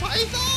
Python!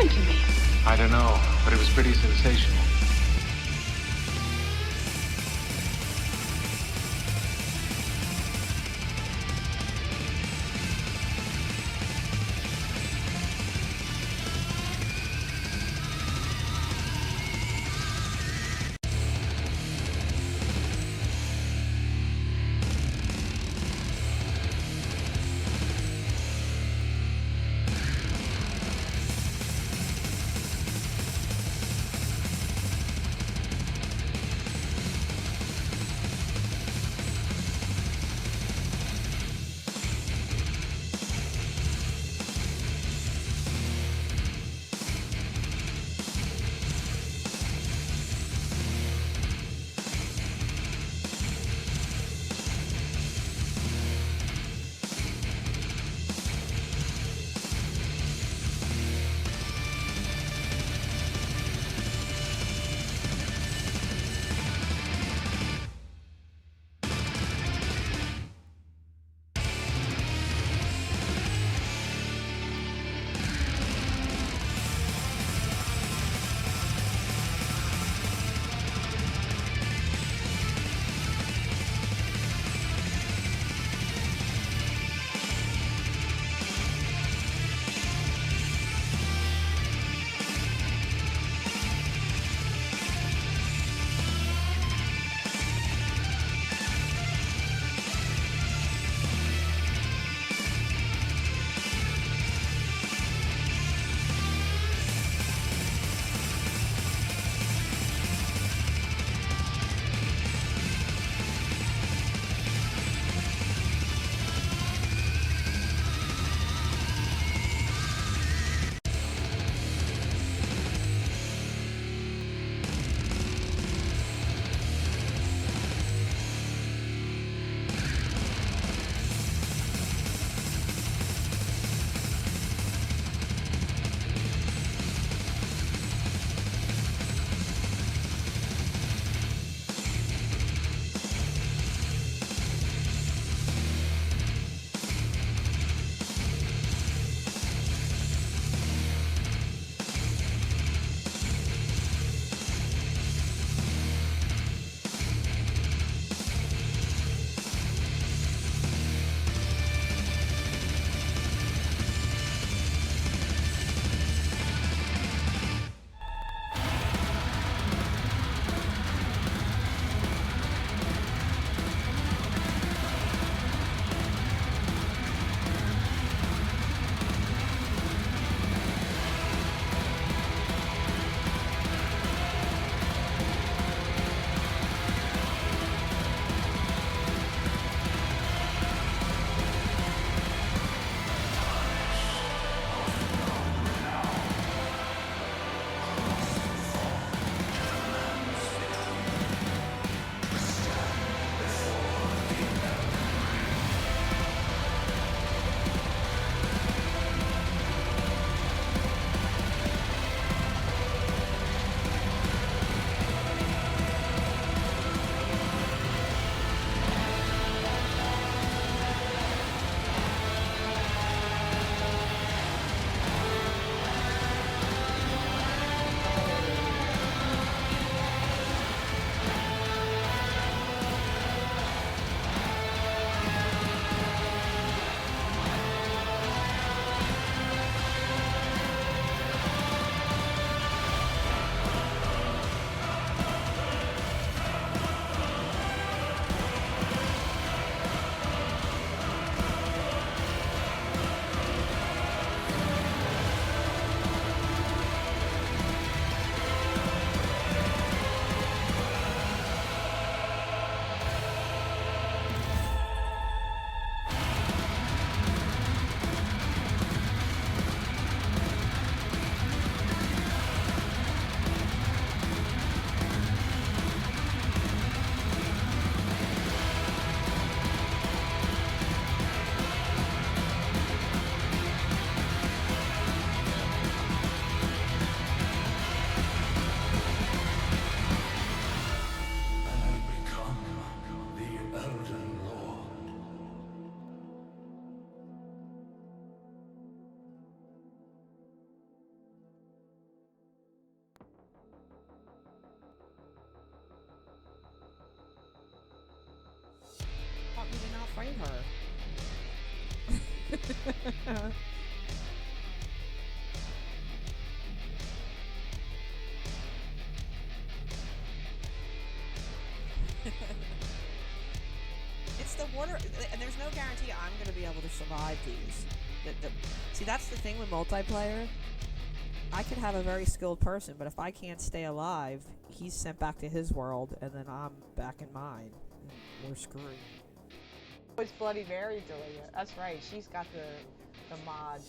happened to me? I don't know, but it was pretty sensational. fight her. It's the water, and there's no guarantee I'm going to be able to survive these. See, that's the thing with multiplayer. I could have a very skilled person, but if I can't stay alive, he's sent back to his world, and then I'm back in mine. And we're screwed. It's Bloody Mary doing it. That's right. She's got the mod.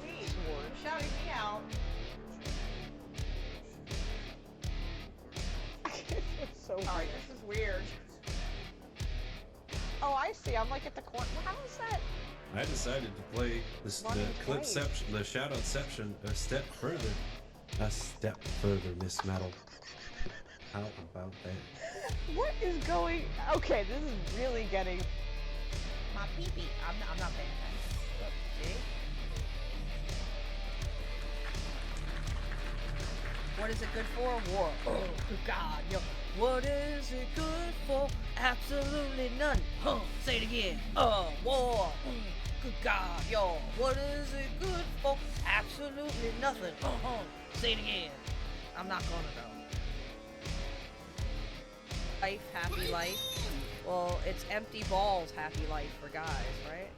Please, you're shouting me out. It's so sorry. This is weird. Oh, I see. I'm like at the corner. How is that? I decided to play this, the clipception, the shoutoutception a step further. A step further, Miss Metal. How about that? What is going? Okay, this is really getting my pee-pee. I'm not paying attention. Look, see? What is it good for? War. Oh, good God, yo. What is it good for? Absolutely none. Huh. Say it again. War. Good God, yo. What is it good for? Absolutely nothing. Say it again. I'm not gonna though. Life, happy life. Well, it's empty balls, happy life for guys, right?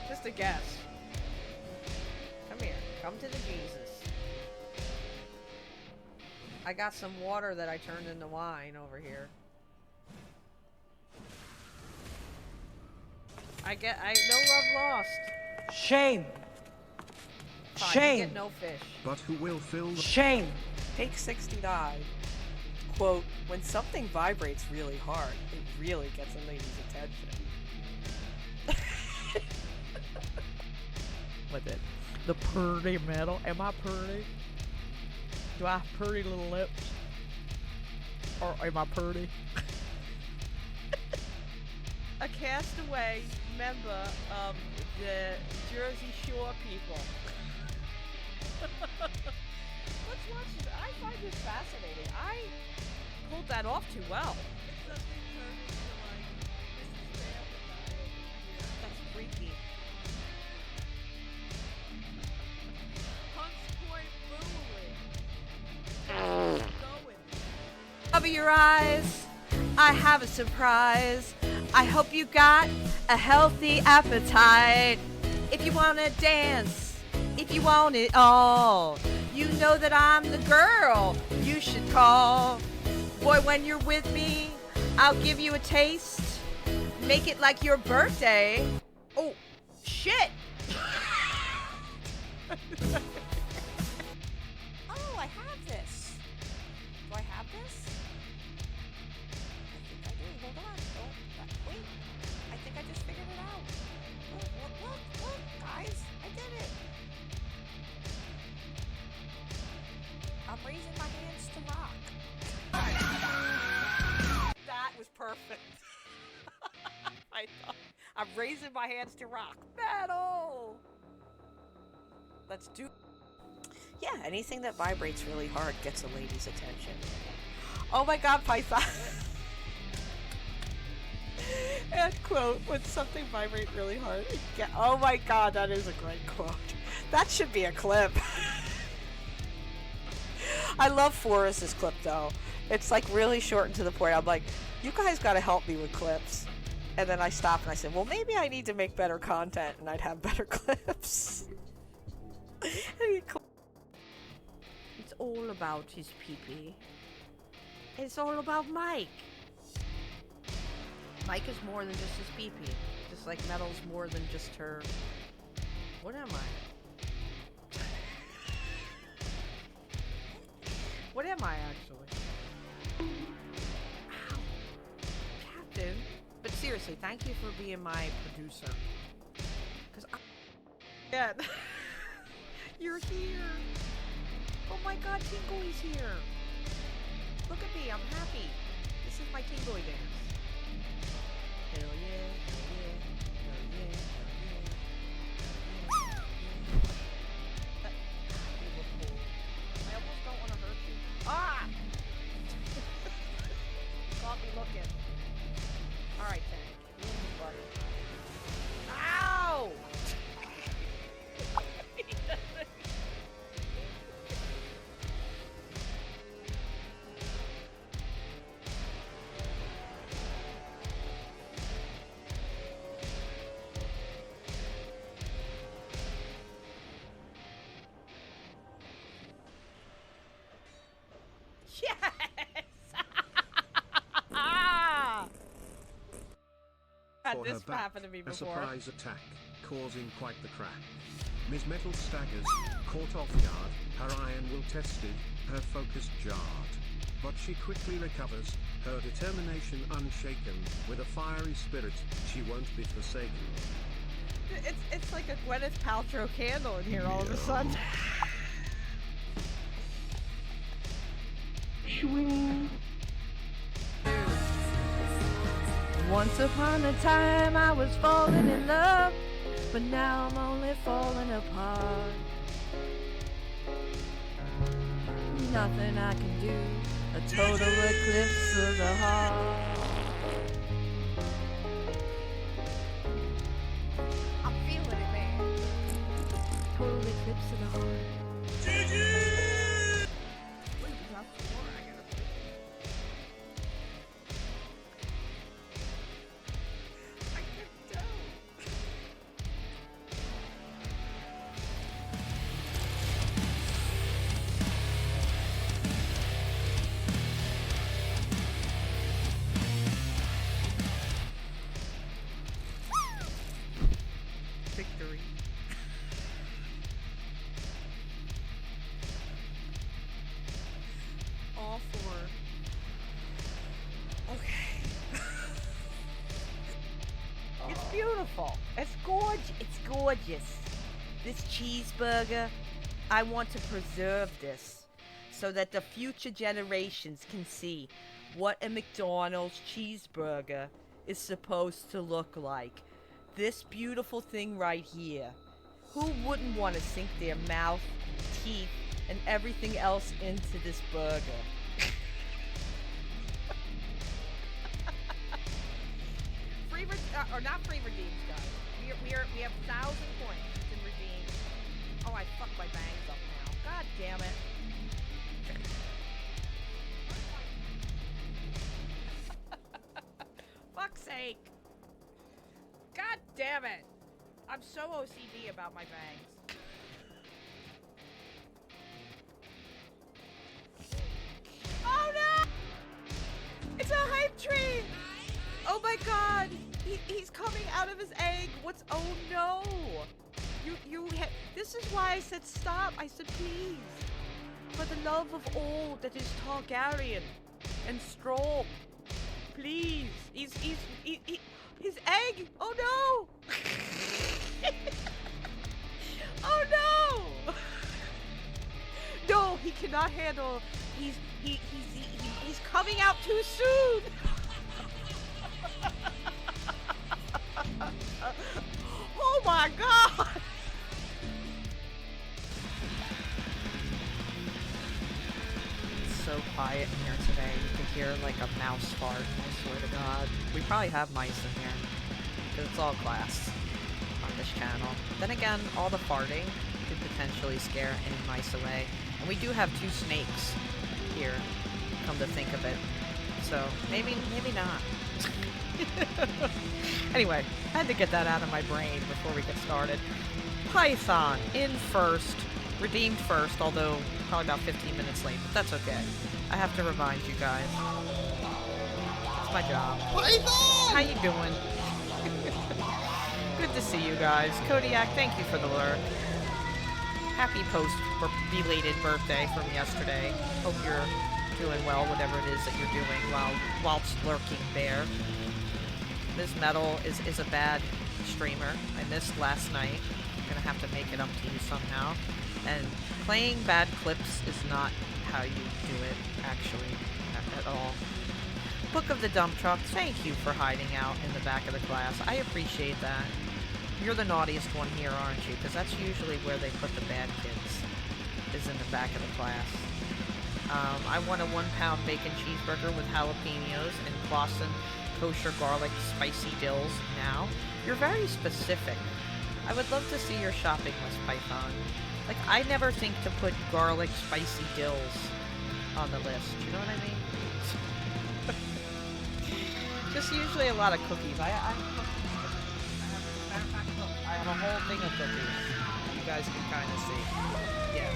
Just a guess. Come here. Come to the Jesus. I got some water that I turned into wine over here. I no love lost. Shame. Fine, Shame. you get no fish. But who will fill the Shame. Take 69. Quote, when something vibrates really hard, it really gets a lady's attention. With it. The pretty metal. Am I pretty? Do I have pretty little lips? Or am I pretty? A castaway member of the Jersey Shore people. Let's watch this. I find this fascinating. I pulled that off too well. That's freaky. Punk's Point Brewery. Cover your eyes. I have a surprise. I hope you got a healthy appetite. If you want to dance, if you want it all, you know that I'm the girl you should call. Boy, when you're with me, I'll give you a taste. Make it like your birthday. Oh, shit. Oh, I have this. Do I have this? I think I do. Hold on. Wait. I think I just figured it out. Look, guys. I did it. I'm raising my hands to rock. That was perfect. I thought I'm raising my hands to rock. Metal. Let's do. Yeah, anything that vibrates really hard gets a lady's attention. Oh my God, Python. And quote, when something vibrates really hard. Oh my God, that is a great quote. That should be a clip. I love Forrest's clip though. It's like really short and to the point. I'm like, you guys gotta help me with clips. And then I stopped and I said, well, maybe I need to make better content and I'd have better clips. It's all about his pee-pee. It's all about Mike. Mike is more than just his pee-pee. Just like Metal's more than just her... What am I? What am I, actually? Ow. Captain. But seriously, thank you for being my producer. Because I... Yeah. You're here. Oh my God, Tingly's here. Look at me, I'm happy. This is my Tingly dance. Hell yeah, hell yeah, hell yeah, hell yeah. You look cool. I almost don't want to hurt you. Ah! caught me looking. Alright, Tank. Buddy. Ow! Yes! Had For this her back, happen to me a before. surprise attack, causing quite the crack. Ms. Metal staggers, caught off guard, her iron will tested, her focus jarred. But she quickly recovers, her determination unshaken, with a fiery spirit, she won't be forsaken. It's like a Gwyneth Paltrow candle in here all of a sudden. Once upon a time I was falling in love, but now I'm only falling apart. Nothing I can do, a total eclipse of the heart. I'm feeling it, man. Total eclipse of the heart. Victory. All four. Okay. It's beautiful. It's gorgeous. It's gorgeous. This cheeseburger, I want to preserve this so that the future generations can see what a McDonald's cheeseburger is supposed to look like. This beautiful thing right here. Who wouldn't want to sink their mouth, teeth, and everything else into this burger? Free or not free redeems, guys. We have 1,000 points you can redeem. Oh, I fucked my bangs up now. God damn it. Fuck's sake. God damn it. I'm so OCD about my bangs. Oh no! It's a hype tree! Oh my god! He's coming out of his egg. What's... Oh no! This is why I said stop. I said please. For the love of all that is Targaryen and strong. Please. His egg! Oh no! Oh no! No, he cannot handle. He's coming out too soon. Oh my god! It's so quiet in here today. You can hear like a mouse fart. I swear to God. We probably have mice in here because it's all glass on this channel. Then again, all the farting could potentially scare any mice away. And we do have 2 snakes here, come to think of it. So, maybe not. Anyway, I had to get that out of my brain before we get started. Python in first, redeemed first, although probably about 15 minutes late, but that's okay. I have to remind you guys. It's my job. Python! How you doing? Good to see you guys. Kodiak, thank you for the lurk. Happy belated birthday from yesterday. Hope you're doing well, whatever it is that you're doing whilst lurking there. Ms. Metal is a bad streamer. I missed last night. I'm gonna have to make it up to you somehow. And playing bad clips is not how you do it, actually, at all. Book of the Dump Truck, thank you for hiding out in the back of the class. I appreciate that. You're the naughtiest one here, aren't you? Because that's usually where they put the bad kids, is in the back of the class. I want a 1 pound bacon cheeseburger with jalapenos and Boston kosher garlic spicy dills now. You're very specific. I would love to see your shopping list, Python. Like, I never think to put garlic spicy dills on the list. You know what I mean? Just usually a lot of cookies. I have a whole thing of cookies. You guys can kind of see. Yeah.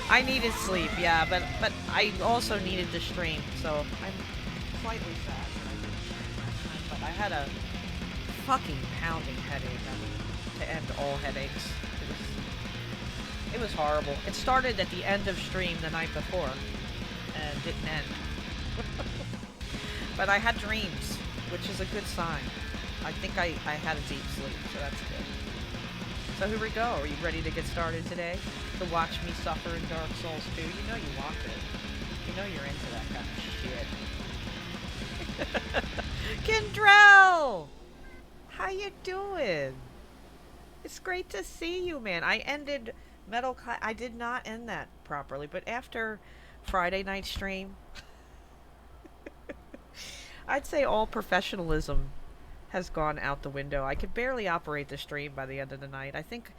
I needed sleep, yeah, but I also needed to stream, so I'm slightly sad. But I had a fucking pounding headache. I mean, to end all headaches. It was horrible. It started at the end of stream the night before, and didn't end. But I had dreams, which is a good sign. I think I had a deep sleep, so that's good. So here we go. Are you ready to get started today? To watch me suffer in Dark Souls 2? You know you want it. You know you're into that kind of shit. Kendrell! How you doing? It's great to see you, man. I ended I did not end that properly, but after Friday night stream, I'd say all professionalism has gone out the window. I could barely operate the stream by the end of the night. I think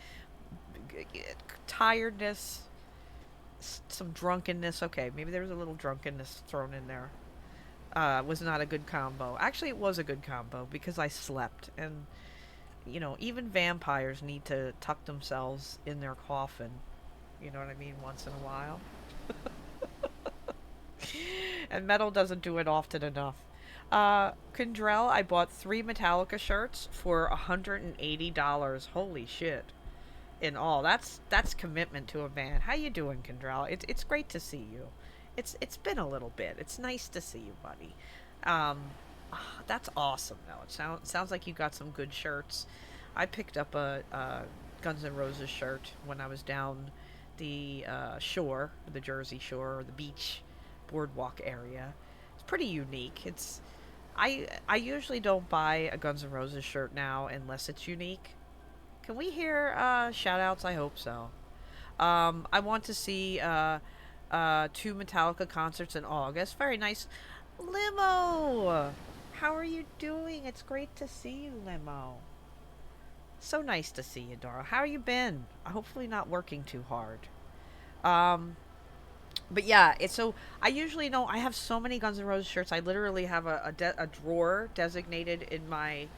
tiredness, some drunkenness. Okay, maybe there was a little drunkenness thrown in there. Was not a good combo. Actually, it was a good combo because I slept. And, you know, even vampires need to tuck themselves in their coffin. You know what I mean? Once in a while. And metal doesn't do it often enough. Kendrell, I bought 3 Metallica shirts for $180. Holy shit. In all. That's commitment to a band. How you doing, Kendrell? It's great to see you. It's been a little bit. It's nice to see you, buddy. That's awesome, though. It sounds like you got some good shirts. I picked up a Guns N' Roses shirt when I was down the shore, the Jersey Shore, or the beach boardwalk area. It's pretty unique. I usually don't buy a Guns N' Roses shirt now unless it's unique. Can we hear shout-outs? I hope so. I want to see 2 Metallica concerts in August. Very nice. Limo! How are you doing? It's great to see you, Limo. So nice to see you, Dara. How you been? Hopefully not working too hard. But yeah, so I usually know I have so many Guns N' Roses shirts. I literally have a drawer designated in my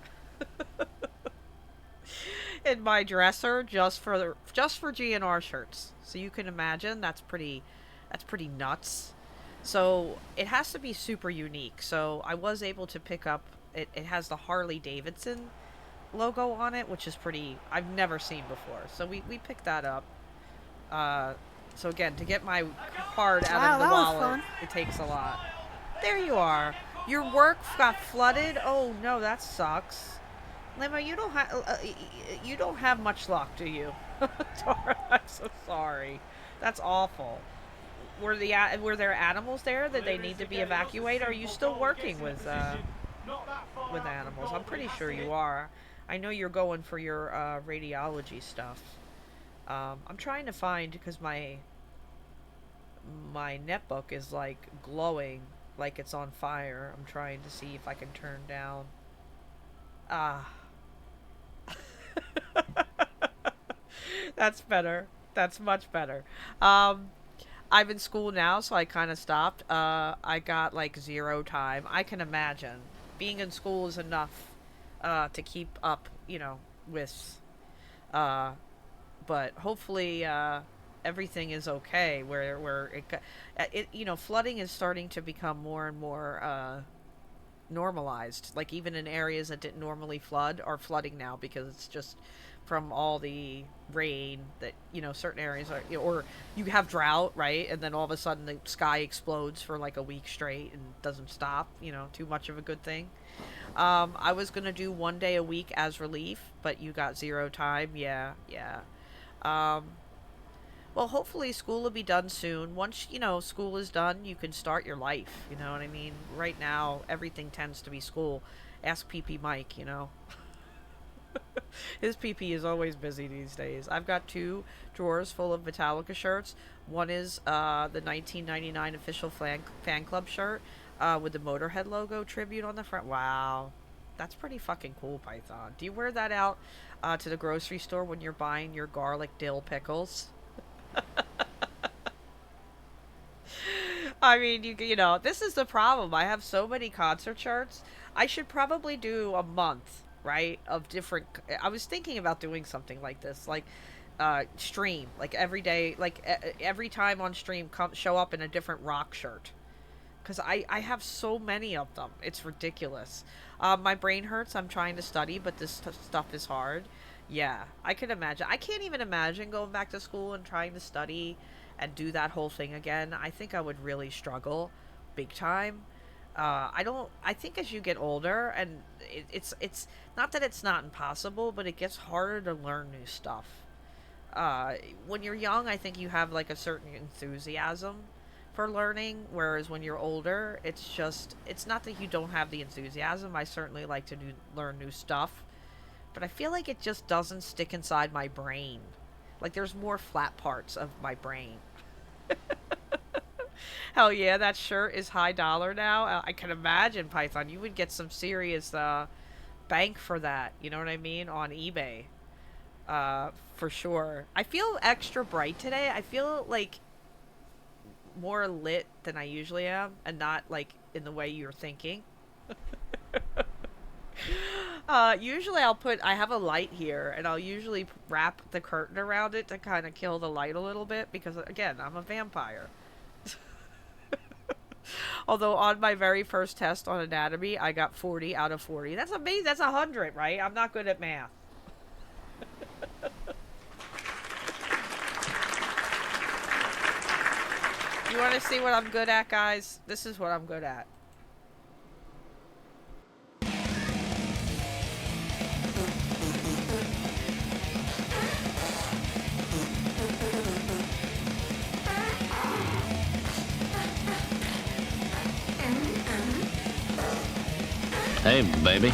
in my dresser just for GNR shirts. So you can imagine that's pretty nuts. So it has to be super unique. So I was able to pick up it has the Harley Davidson logo on it, which is I've never seen before. So we picked that up. So again, to get my card out of the wallet, it takes a lot. There you are. Your work got flooded. Oh no, that sucks. Limo, you don't have much luck, do you? Dora, I'm so sorry. That's awful. Were there animals there that they need to be evacuated? Are you still working with animals? I'm pretty sure you are. I know you're going for your radiology stuff. I'm trying to find, because my netbook is like glowing like it's on fire. I'm trying to see if I can turn down. That's better. That's much better. I'm in school now, so I kind of stopped. I got like 0 time. I can imagine being in school is enough to keep up, with but hopefully everything is okay where flooding is starting to become more and more normalized. Like even in areas that didn't normally flood are flooding now because it's just from all the rain that certain areas are, or you have drought, right, and then all of a sudden the sky explodes for like a week straight and doesn't stop. Too much of a good thing. I was gonna do 1 day a week as relief, but you got 0 time. Yeah. Well, hopefully school will be done soon. Once, school is done, you can start your life. You know what I mean? Right now, everything tends to be school. Ask PP Mike, His PP is always busy these days. I've got 2 drawers full of Metallica shirts. One is the 1999 official fan club shirt with the Motorhead logo tribute on the front. Wow. That's pretty fucking cool, Python. Do you wear that out to the grocery store when you're buying your garlic dill pickles? I mean, you know, this is the problem. I have so many concert shirts. I should probably do a month, right, of different. I was thinking about doing something like this, like stream, like every day, like every time on stream, show up in a different rock shirt. Because I have so many of them. It's ridiculous. My brain hurts. I'm trying to study, but this stuff is hard. Yeah, I can imagine. I can't even imagine going back to school and trying to study and do that whole thing again. I think I would really struggle big time. I think as you get older, and it's not that it's not impossible, but it gets harder to learn new stuff. When you're young, I think you have like a certain enthusiasm for learning, whereas when you're older, it's not that you don't have the enthusiasm. I certainly like to learn new stuff, but I feel like it just doesn't stick inside my brain. Like there's more flat parts of my brain. Hell yeah, that shirt is high dollar now. I can imagine, Python, you would get some serious bank for that, you know what I mean, on eBay. For sure. I feel extra bright today. I feel like more lit than I usually am, and not like in the way you're thinking. Usually I have a light here, and I'll usually wrap the curtain around it to kind of kill the light a little bit, because again, I'm a vampire. Although on my very first test on anatomy, I got 40 out of 40. That's amazing. That's 100, right? I'm not good at math. You want to see what I'm good at, guys? This is what I'm good at. Hey, baby.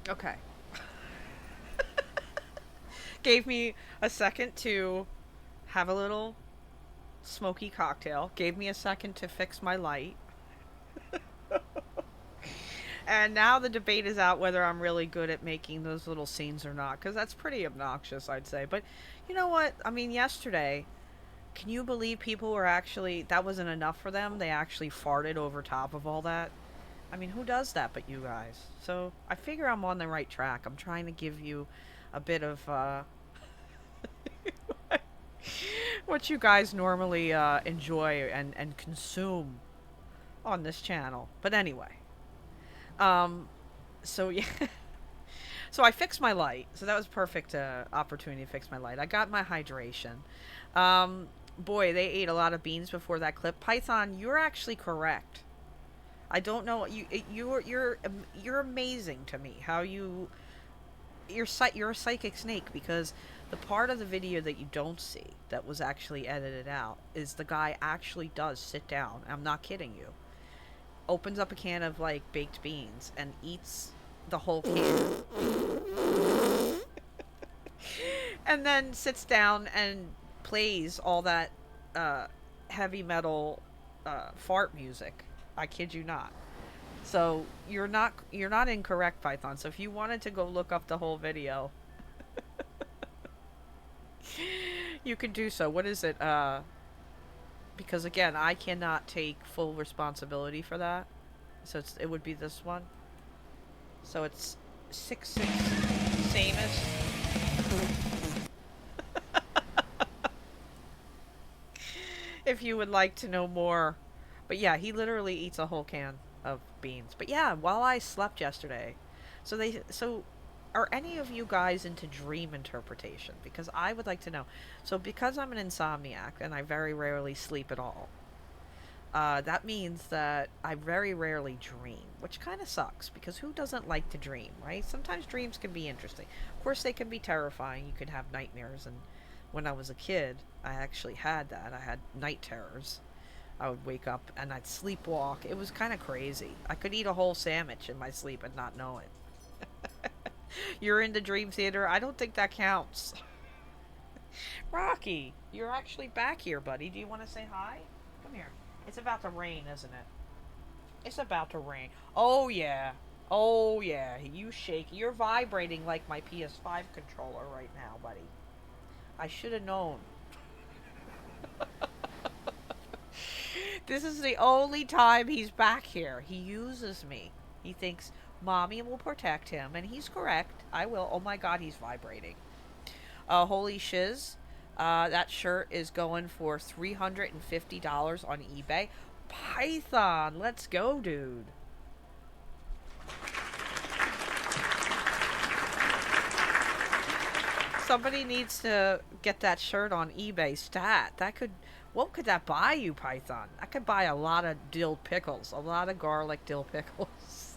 Okay. Gave me a second to have a little smoky cocktail. Gave me a second to fix my light. And now the debate is out whether I'm really good at making those little scenes or not, because that's pretty obnoxious, I'd say. But you know what? I mean, yesterday, can you believe people were actually, that wasn't enough for them? They actually farted over top of all that. I mean, who does that but you guys? So I figure I'm on the right track. I'm trying to give you a bit of what you guys normally enjoy and consume on this channel. But anyway, so yeah, so I fixed my light. So that was perfect opportunity to fix my light. I got my hydration. Boy, they ate a lot of beans before that clip. Python, you're actually correct. I don't know, you're amazing to me how you're a psychic snake, because the part of the video that you don't see that was actually edited out is the guy actually does sit down. I'm not kidding you. Opens up a can of like baked beans and eats the whole can. And then sits down and plays all that heavy metal fart music. I kid you not. So you're not incorrect, Python. So if you wanted to go look up the whole video, you can do so. What is it? Because again, I cannot take full responsibility for that. So it would be this one. So it's 66 Samus. if you would like to know more. But yeah, he literally eats a whole can of beans. But yeah, while I slept yesterday, so are any of you guys into dream interpretation? Because I would like to know. So because I'm an insomniac and I very rarely sleep at all, that means that I very rarely dream, which kind of sucks because who doesn't like to dream, right? Sometimes dreams can be interesting. Of course, they can be terrifying. You can have nightmares. And when I was a kid, I actually had that. I had night terrors. I would wake up and I'd sleepwalk. It was kind of crazy. I could eat a whole sandwich in my sleep and not know it. You're in the dream theater? I don't think that counts. Rocky, you're actually back here, buddy. Do you want to say hi? Come here. It's about to rain, isn't it? It's about to rain. Oh, yeah. Oh, yeah. You shake. You're vibrating like my PS5 controller right now, buddy. I should have known. This is the only time he's back here. He uses me. He thinks mommy will protect him, and he's correct. I will. Oh my god, he's vibrating. Holy shiz. That shirt is going for $350 on eBay. Python, let's go, dude. Somebody needs to get that shirt on eBay stat. What could that buy you, Python? I could buy a lot of dill pickles, a lot of garlic dill pickles.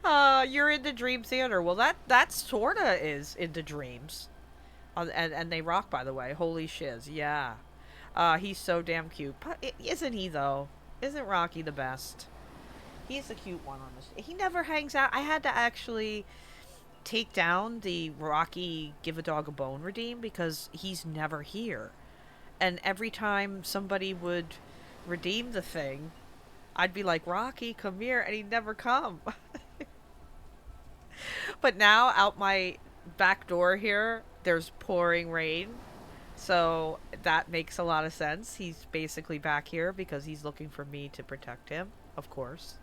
You're in the dream theater. Well, that sorta is into dreams. And they rock, by the way. Holy shiz, yeah. He's so damn cute. Isn't he, though? Isn't Rocky the best? He's the cute one on this. He never hangs out. I had to actually take down the Rocky Give a Dog a Bone redeem because he's never here. And every time somebody would redeem the thing, I'd be like, Rocky, come here, and he'd never come. But now, out my back door here, there's pouring rain. So that makes a lot of sense. He's basically back here because he's looking for me to protect him, of course.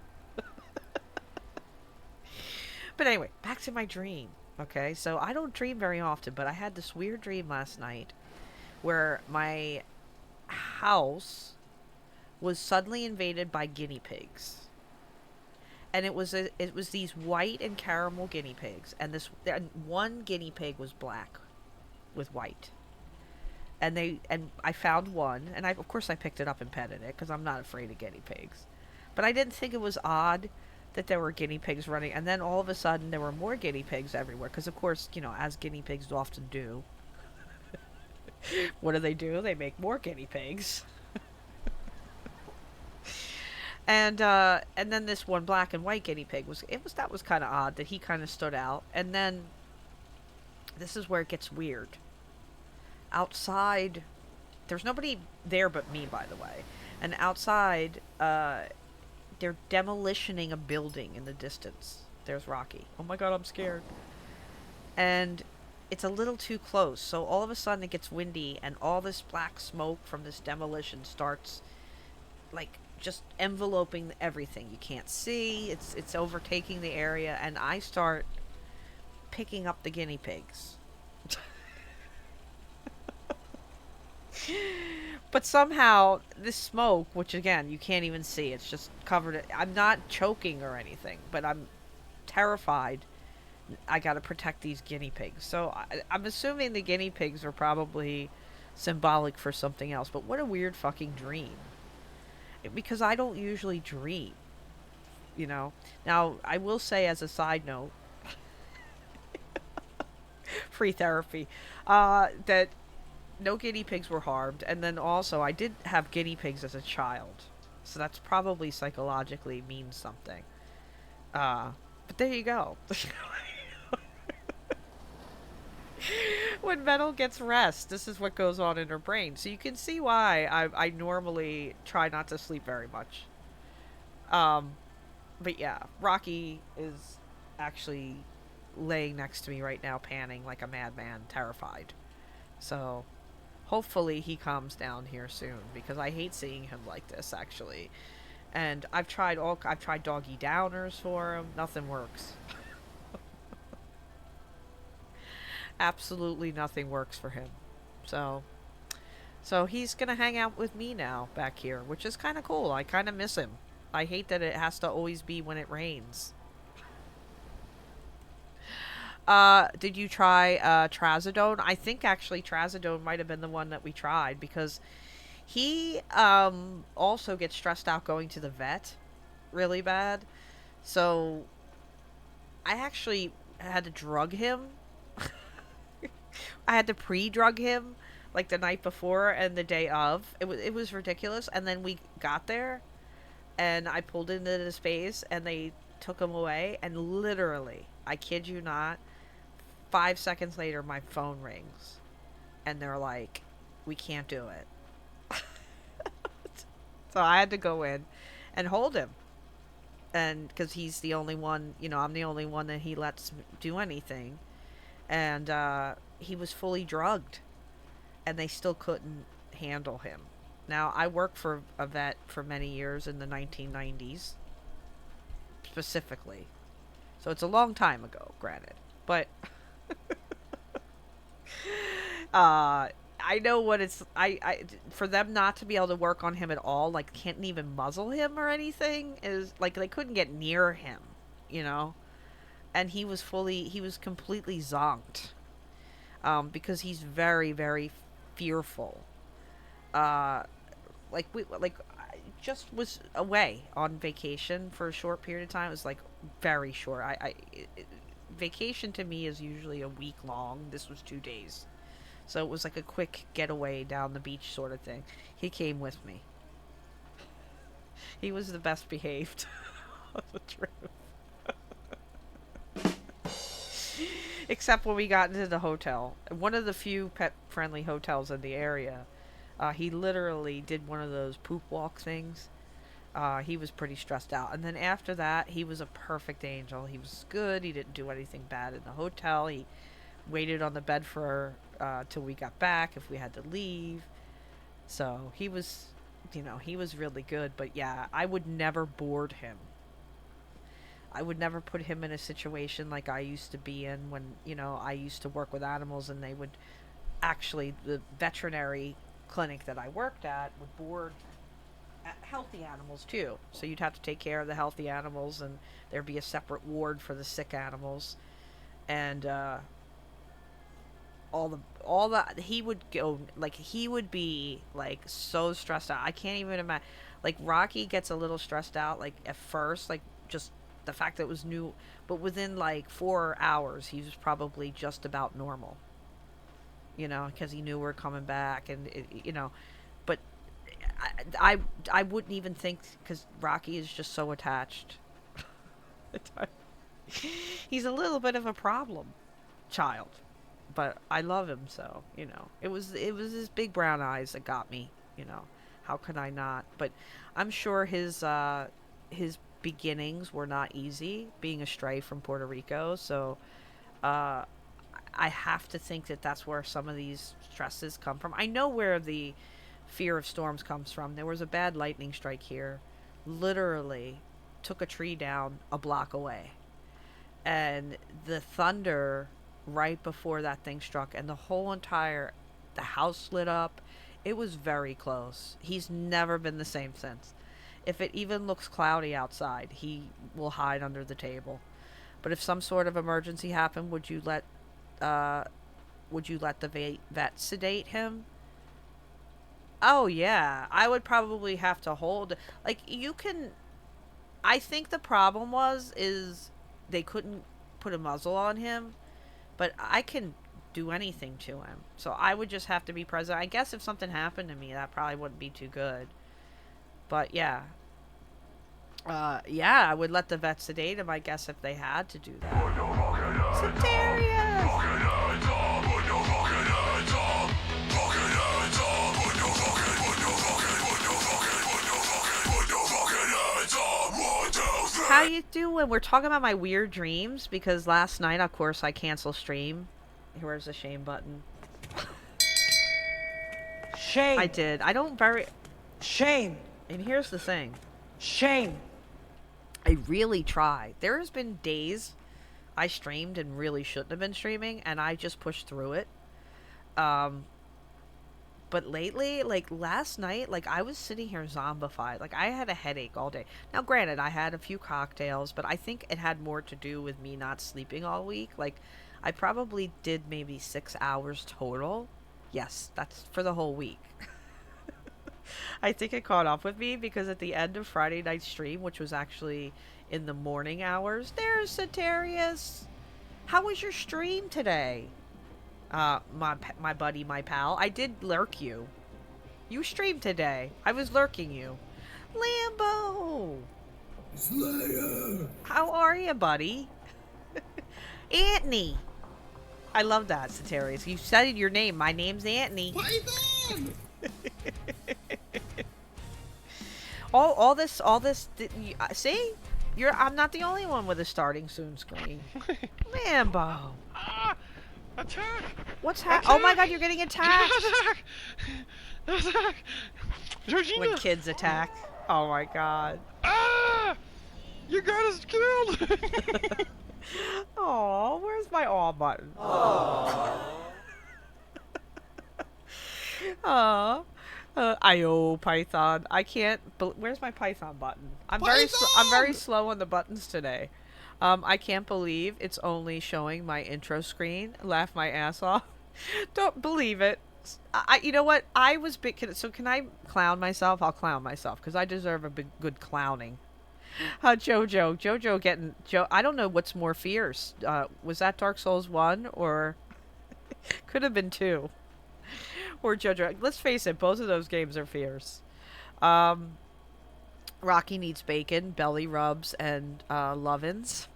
But anyway, back to my dream. Okay, so I don't dream very often, but I had this weird dream last night where my house was suddenly invaded by guinea pigs. And it was these white and caramel guinea pigs, and one guinea pig was black with white. And I found one, and of course I picked it up and petted it because I'm not afraid of guinea pigs. But I didn't think it was odd that there were guinea pigs running, and then all of a sudden there were more guinea pigs everywhere because of course, as guinea pigs often do. What do? They make more guinea pigs. And then this one black and white guinea pig was kind of odd that he kind of stood out. And then this is where it gets weird. Outside, there's nobody there but me, by the way. And outside, they're demolitioning a building in the distance. There's Rocky. Oh my god, I'm scared. And it's a little too close. So all of a sudden it gets windy and all this black smoke from this demolition starts like just enveloping everything. You can't see. It's overtaking the area, and I start picking up the guinea pigs. But somehow this smoke, which again you can't even see, it's just covered. I'm not choking or anything, but I'm terrified. I gotta protect these guinea pigs. So I'm assuming the guinea pigs are probably symbolic for something else. But what a weird fucking dream. Because I don't usually dream, Now, I will say as a side note, free therapy, that no guinea pigs were harmed. And then also, I did have guinea pigs as a child. So that's probably psychologically means something. But there you go. When Metal gets rest, this is what goes on in her brain. So you can see why I normally try not to sleep very much. But yeah, Rocky is actually laying next to me right now, panning like a madman, terrified. So hopefully he calms down here soon, because I hate seeing him like this, actually. And I've tried doggy downers for him. Nothing works. Absolutely nothing works for him. So So he's gonna hang out with me now back here, which is kind of cool. I kind of miss him. I hate that it has to always be when it rains. Did you try trazodone? I think actually trazodone might have been the one that we tried because he also gets stressed out going to the vet really bad. So I actually had to drug him. I had to pre-drug him like the night before and the day of. It was ridiculous. And then we got there and I pulled into the space and they took him away and literally, I kid you not, 5 seconds later my phone rings and they're like, we can't do it. So I had to go in and hold him. And because he's the only one, I'm the only one that he lets do anything. And he was fully drugged and they still couldn't handle him. Now, I worked for a vet for many years in the 1990s, specifically. So it's a long time ago, granted. But I know what it's... for them not to be able to work on him at all, like, can't even muzzle him or anything, is... Like, they couldn't get near him, And he was completely zonked. Because he's very, very fearful. I just was away on vacation for a short period of time. It was like very short. Vacation to me is usually a week long. This was 2 days, so it was like a quick getaway down the beach sort of thing. He came with me. He was the best behaved of the trip. Except when we got into the hotel. One of the few pet-friendly hotels in the area. He literally did one of those poop walk things. He was pretty stressed out. And then after that, he was a perfect angel. He was good. He didn't do anything bad in the hotel. He waited on the bed for till we got back if we had to leave. So he was, he was really good. But yeah, I would never board him. I would never put him in a situation like I used to be in when, I used to work with animals and they would actually, the veterinary clinic that I worked at would board healthy animals too. So you'd have to take care of the healthy animals and there'd be a separate ward for the sick animals. And all that he would go, like, he would be like so stressed out. I can't even imagine. Like, Rocky gets a little stressed out like at first, like just the fact that it was new, but within like 4 hours he was probably just about normal, because he knew we're coming back. And but I wouldn't even think, because Rocky is just so attached. He's a little bit of a problem child, but I love him. So it was his big brown eyes that got me. How could I not? But I'm sure his beginnings were not easy, being a stray from Puerto Rico. So I have to think that that's where some of these stresses come from. I know where the fear of storms comes from. There was a bad lightning strike here, literally took a tree down a block away, and the thunder right before that thing struck, and the house lit up. It was very close. He's never been the same since. If it even looks cloudy outside, he will hide under the table. But if some sort of emergency happened, would you let the vet sedate him? Oh yeah, I would probably have to hold. Like, I think the problem is they couldn't put a muzzle on him, but I can do anything to him. So I would just have to be present. I guess if something happened to me, that probably wouldn't be too good. But yeah. Yeah, I would let the vet sedate him, I guess, if they had to do that. Ceterius! How you doing? We're talking about my weird dreams, because last night, of course, I canceled stream. Where's the shame button? Shame. I did. I don't Shame. And here's the thing. Shame. I really try. There has been days I streamed and really shouldn't have been streaming, and I just pushed through it. But lately, like last night, like I was sitting here zombified. Like I had a headache all day. Now, granted, I had a few cocktails, but I think it had more to do with me not sleeping all week. Like I probably did maybe 6 hours total. Yes, that's for the whole week. I think it caught up with me because at the end of Friday night's stream, which was actually in the morning hours, there's Satarius. How was your stream today? My buddy, my pal. I did lurk you. You streamed today. I was lurking you. Lambo! Slayer! How are you, buddy? Anthony! I love that, Satarius. You said your name. My name's Anthony. Python! all this, see? I'm not the only one with a starting soon screen. Lambo! Attack! What's happening? Oh my god, you're getting attacked! Attack! Attack! Georgina! When kids attack. Oh my god. Ah! You got us killed! Oh, where's my aw button? Aw. Io Python. I can't. Where's my Python button? I'm very slow on the buttons today. I can't believe it's only showing my intro screen. Laugh my ass off. Don't believe it. You know what? I was big. So can I clown myself? I'll clown myself because I deserve a big, good clowning. Jojo getting I don't know what's more fierce. Was that Dark Souls 1 or could have been 2? Or Jojo. Let's face it, both of those games are fierce. Rocky needs bacon, belly rubs, and lovin's.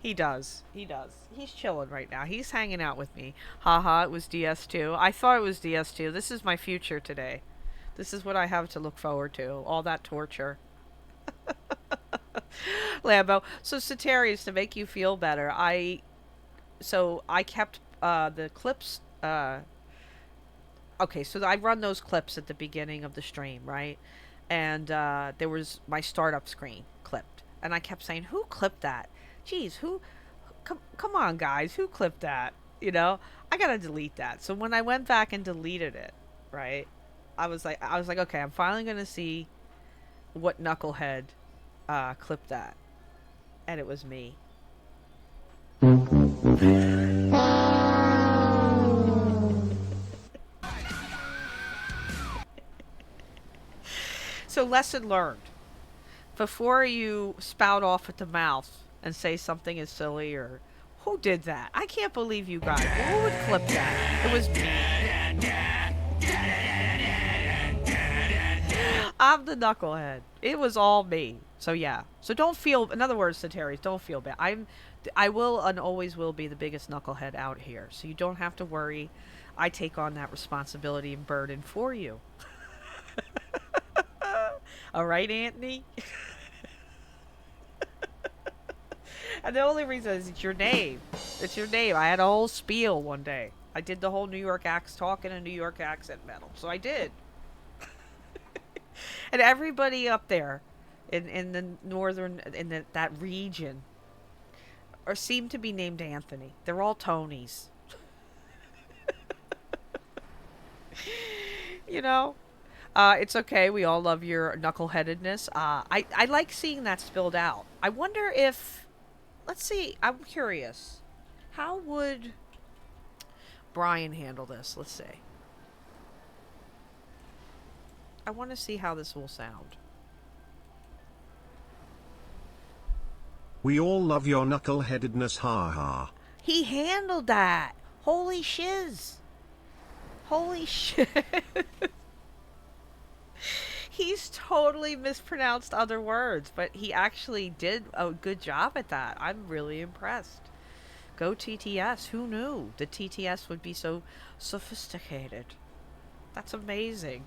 He does. He's chilling right now. He's hanging out with me. Haha, it was DS2. I thought it was DS2. This is my future today. This is what I have to look forward to. All that torture. Lambo. So, Satarius, to make you feel better, I kept the clips. Okay, so I run those clips at the beginning of the stream, right? And there was my startup screen clipped. And I kept saying, who clipped that? Jeez, come on, guys, who clipped that? You know, I gotta delete that. So when I went back and deleted it, right, I was like, okay, I'm finally gonna see what knucklehead clipped that, and it was me. So lesson learned: before you spout off at the mouth and say something as silly or who did that? I can't believe you guys. Who would clip that? It was me. I'm the knucklehead. It was all me. So yeah. So don't feel. In other words, Satarius, don't feel bad. I will and always will be the biggest knucklehead out here. So you don't have to worry. I take on that responsibility and burden for you. All right, Anthony. And the only reason is it's your name. It's your name. I had a whole spiel one day. I did the whole New York talk in a New York accent metal. So I did. And everybody up there in the northern, that region, seem to be named Anthony. They're all Tonys. You know? It's okay. We all love your knuckleheadedness. I like seeing that spilled out. I wonder if... Let's see. I'm curious. How would Brian handle this? Let's see. I want to see how this will sound. We all love your knuckleheadedness, ha ha. He handled that. Holy shiz. Holy shit. He's totally mispronounced other words, but he actually did a good job at that. I'm really impressed. Go TTS. Who knew the TTS would be so sophisticated? That's amazing.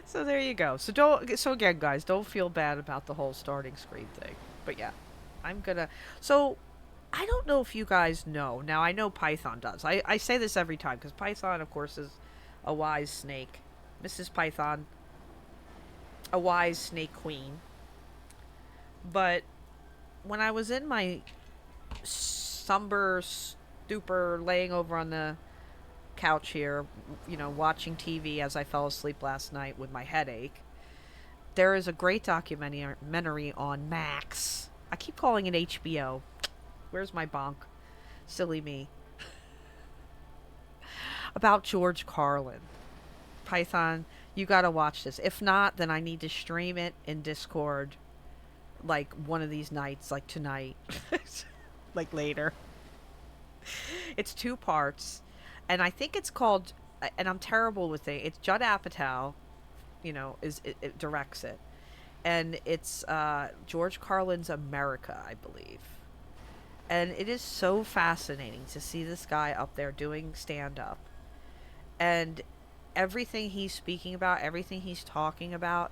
So there you go. So again, guys, don't feel bad about the whole starting screen thing. But yeah, I'm gonna... So... I don't know if you guys know. Now, I know Python does. I say this every time, because Python, of course, is a wise snake. Mrs. Python, a wise snake queen. But when I was in my somber stupor laying over on the couch here, watching TV as I fell asleep last night with my headache. There is a great documentary on Max. I keep calling it HBO. Where's my bonk? Silly me. About George Carlin. Python, you gotta watch this. If not, then I need to stream it in Discord like one of these nights, like tonight. Like later. It's 2 parts. And I think it's called, and I'm terrible with it. It's Judd Apatow, it directs it. And it's George Carlin's America, I believe. And it is so fascinating to see this guy up there doing stand-up. And everything he's speaking about, everything he's talking about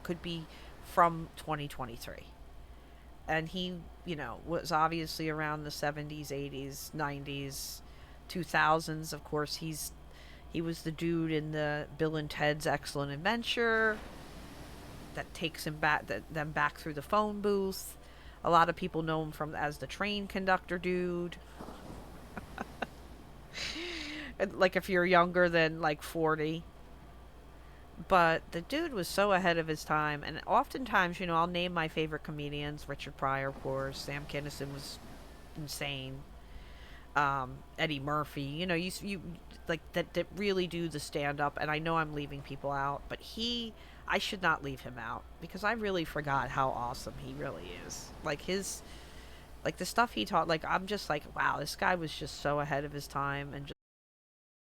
could be from 2023. And he, was obviously around the 70s, 80s, 90s, 2000s. Of course, he was the dude in the Bill and Ted's Excellent Adventure that takes them back through the phone booth. A lot of people know him as the train conductor dude. Like if you're younger than like 40. But the dude was so ahead of his time. And oftentimes, I'll name my favorite comedians. Richard Pryor, of course. Sam Kinison was insane. Eddie Murphy. You like that really do the stand-up. And I know I'm leaving people out. But I should not leave him out. Because I really forgot how awesome he really is. Like the stuff he taught. Like, I'm just like, wow, this guy was just so ahead of his time. And